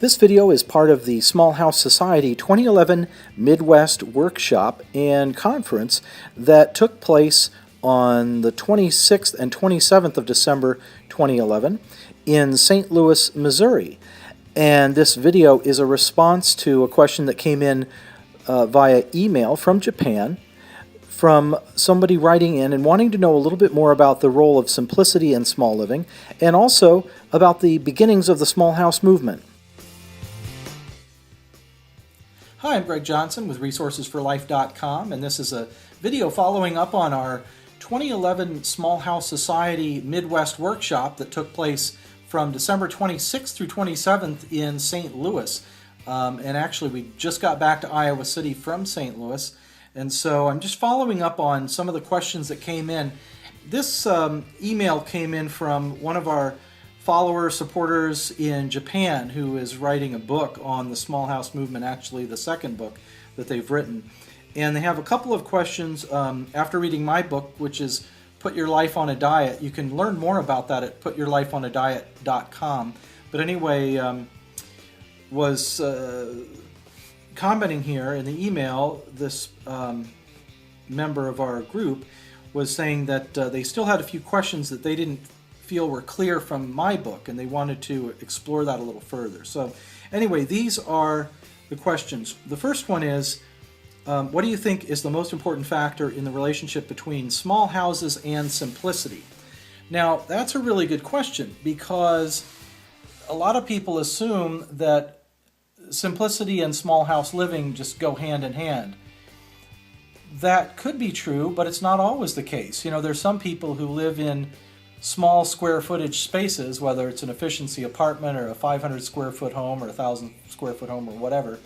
This video is part of the Small House Society 2011 Midwest Workshop and Conference that took place on the 26th and 27th of December 2011 in St. Louis, Missouri. And this video is a response to a question that came in via email from Japan, from somebody writing in and wanting to know a little bit more about the role of simplicity in small living, and also about the beginnings of the small house movement. Hi, I'm Greg Johnson with resourcesforlife.com, and this is a video following up on our 2011 Small House Society Midwest Workshop that took place from December 26th through 27th in St. Louis. And actually, we just got back to Iowa City from St. Louis, and so I'm just following up on some of the questions that came in. This email came in from one of our followers, supporters in Japan, who is writing a book on the small house movement, actually the second book that they've written. And they have a couple of questions after reading my book, which is Put Your Life on a Diet. You can learn more about that at putyourlifeonadiet.com. But anyway, was commenting here in the email, this member of our group was saying that they still had a few questions that they didn't feel were clear from my book, and they wanted to explore that a little further. So anyway, these are the questions. The first one is, what do you think is the most important factor in the relationship between small houses and simplicity? Now, that's a really good question, because a lot of people assume that simplicity and small house living just go hand in hand. That could be true, but it's not always the case. You know, there's some people who live in small square footage spaces, whether it's an efficiency apartment or a 500 square foot home or a 1,000 square foot home or whatever,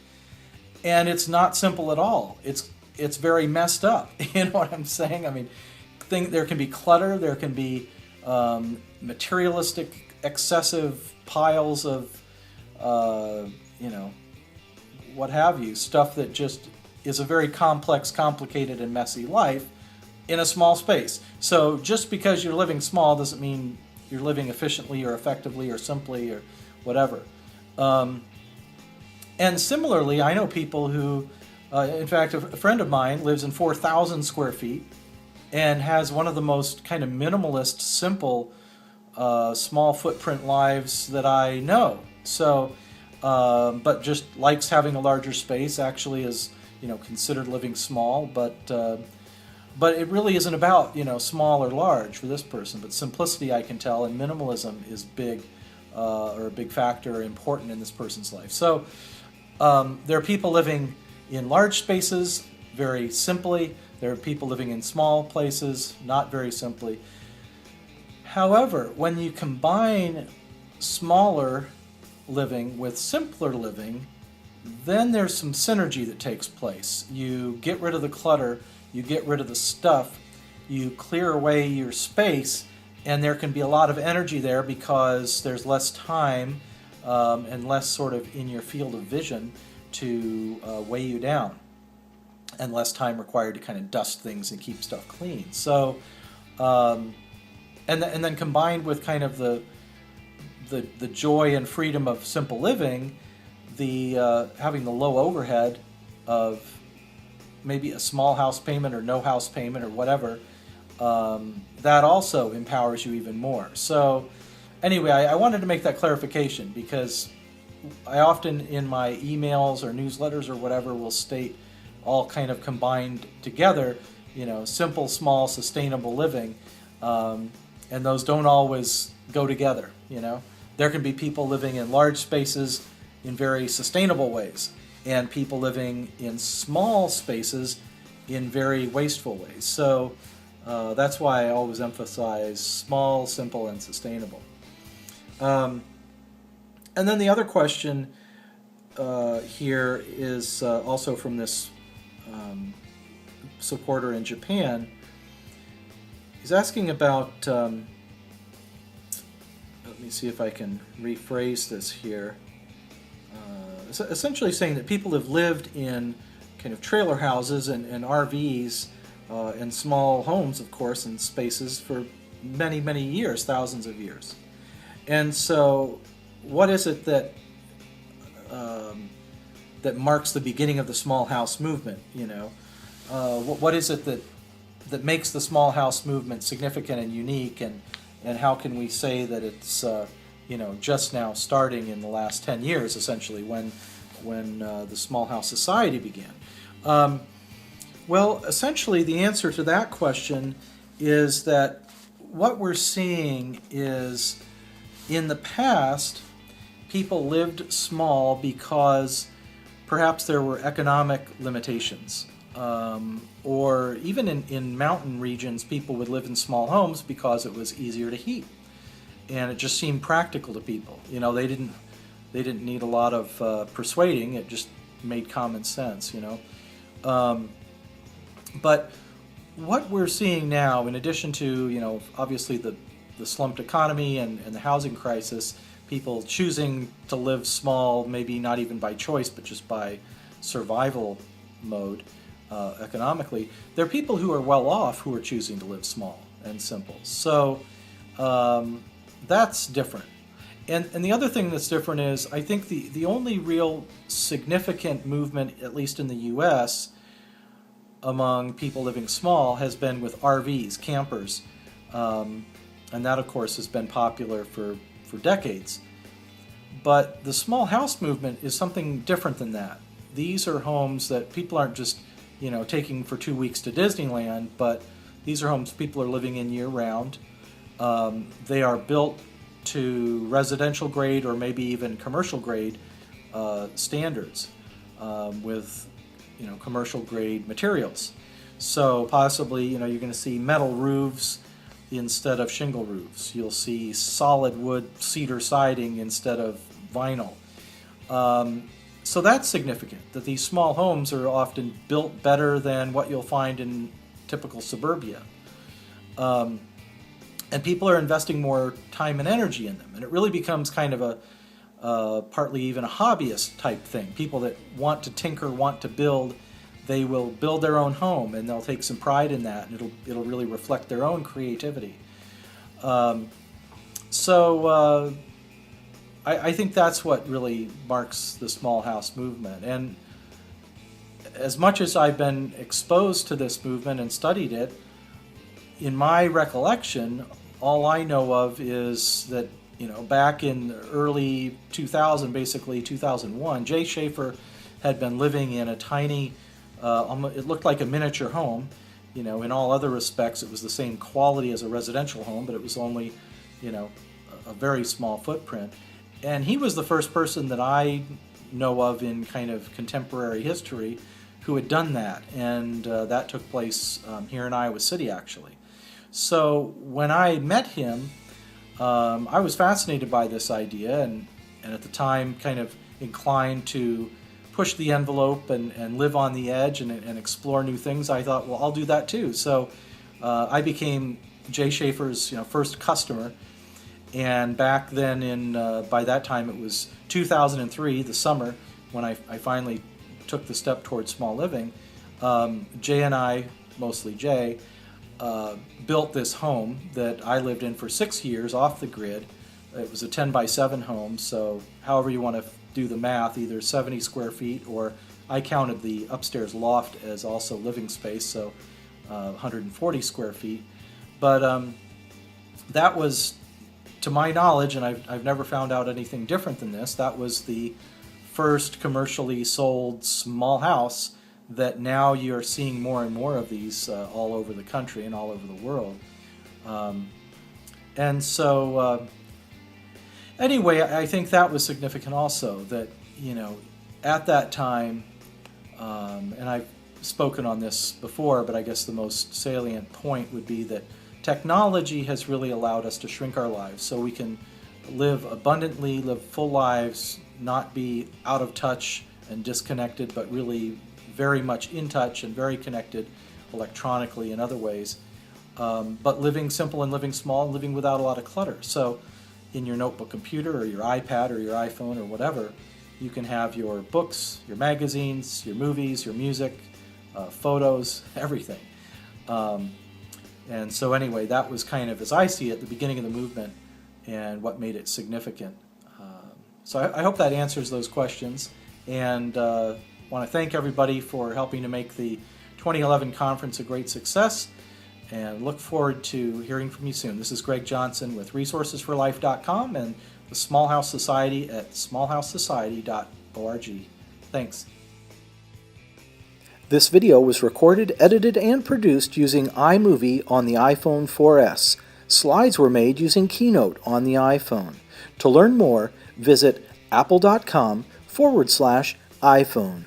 and it's not simple at all. It's very messed up. You know what I'm saying? I mean, there can be clutter, there can be materialistic, excessive piles of, what have you, stuff that just is a very complex, complicated, and messy life in a small space. So just because you're living small doesn't mean you're living efficiently or effectively or simply or whatever. And similarly, I know people who, in fact, a friend of mine lives in 4,000 square feet and has one of the most kind of minimalist, simple, small footprint lives that I know. So, but just likes having a larger space, actually is, considered living small, but it really isn't about, small or large for this person. But simplicity, I can tell, and minimalism is big, or a big factor, important in this person's life. So there are people living in large spaces very simply. There are people living in small places not very simply. However, when you combine smaller living with simpler living, then there's some synergy that takes place. You get rid of the clutter, you get rid of the stuff, you clear away your space, and there can be a lot of energy there because there's less time and less sort of in your field of vision to weigh you down, and less time required to kind of dust things and keep stuff clean. So, and then combined with kind of the joy and freedom of simple living, the having the low overhead of maybe a small house payment or no house payment or whatever, that also empowers you even more. So anyway, I wanted to make that clarification, because I often in my emails or newsletters or whatever will state all kind of combined together, simple, small, sustainable living, and those don't always go together. There can be people living in large spaces in very sustainable ways, and people living in small spaces in very wasteful ways. So that's why I always emphasize small, simple, and sustainable. And then the other question here is also from this supporter in Japan. He's asking about, let me see if I can rephrase this here. Essentially saying that people have lived in kind of trailer houses and RVs and small homes, of course, and spaces for many, many years, thousands of years. And so what is it that that marks the beginning of the small house movement. What is it that makes the small house movement significant and unique, and how can we say that it's just now starting in the last 10 years, essentially, when the small house society began? Well, essentially, the answer to that question is that what we're seeing is, in the past, people lived small because perhaps there were economic limitations. Or even in mountain regions, people would live in small homes because it was easier to heat. And it just seemed practical to people. They didn't need a lot of persuading. It just made common sense, But what we're seeing now, in addition to, obviously the slumped economy and the housing crisis, people choosing to live small, maybe not even by choice, but just by survival mode economically, there are people who are well off who are choosing to live small and simple. So that's different. And the other thing that's different is, I think the only real significant movement, at least in the U.S., among people living small has been with RVs, campers. And that, of course, has been popular for decades. But the small house movement is something different than that. These are homes that people aren't just, taking for 2 weeks to Disneyland, but these are homes people are living in year-round. They are built to residential grade or maybe even commercial grade standards with commercial grade materials. So possibly, you're going to see metal roofs instead of shingle roofs. You'll see solid wood cedar siding instead of vinyl. So that's significant, that these small homes are often built better than what you'll find in typical suburbia. And people are investing more time and energy in them. And it really becomes kind of a partly even a hobbyist type thing. People that want to tinker, want to build, they will build their own home, and they'll take some pride in that, and it'll really reflect their own creativity. I think that's what really marks the small house movement. And as much as I've been exposed to this movement and studied it, in my recollection, all I know of is that, back in early 2000, basically 2001, Jay Schaefer had been living in a tiny, it looked like a miniature home. In all other respects, it was the same quality as a residential home, but it was only, a very small footprint. And he was the first person that I know of in kind of contemporary history who had done that. And that took place here in Iowa City, actually. So when I met him, I was fascinated by this idea, and at the time kind of inclined to push the envelope and live on the edge and explore new things. I thought, well, I'll do that too. So I became Jay Schaefer's first customer. And back then, by that time, it was 2003, the summer, when I finally took the step towards small living. Jay and I, mostly Jay, built this home that I lived in for 6 years off the grid. It was a 10 by 7 home, so however you want to do the math, either 70 square feet, or I counted the upstairs loft as also living space, so 140 square feet. But that was, to my knowledge, and I've never found out anything different than this, that was the first commercially sold small house that now you're seeing more and more of these all over the country and all over the world. And so anyway, I think that was significant also, that, at that time, and I've spoken on this before, but I guess the most salient point would be that technology has really allowed us to shrink our lives so we can live abundantly, live full lives, not be out of touch and disconnected, but really very much in touch and very connected electronically in other ways, but living simple and living small, living without a lot of clutter. So in your notebook computer or your iPad or your iPhone or whatever, you can have your books, your magazines, your movies, your music, photos, everything. And so anyway, that was kind of, as I see it, the beginning of the movement and what made it significant. So I hope that answers those questions. and want to thank everybody for helping to make the 2011 conference a great success, and look forward to hearing from you soon. This is Greg Johnson with resourcesforlife.com and the Small House Society at smallhousesociety.org. Thanks. This video was recorded, edited, and produced using iMovie on the iPhone 4S. Slides were made using Keynote on the iPhone. To learn more, visit apple.com/iPhone.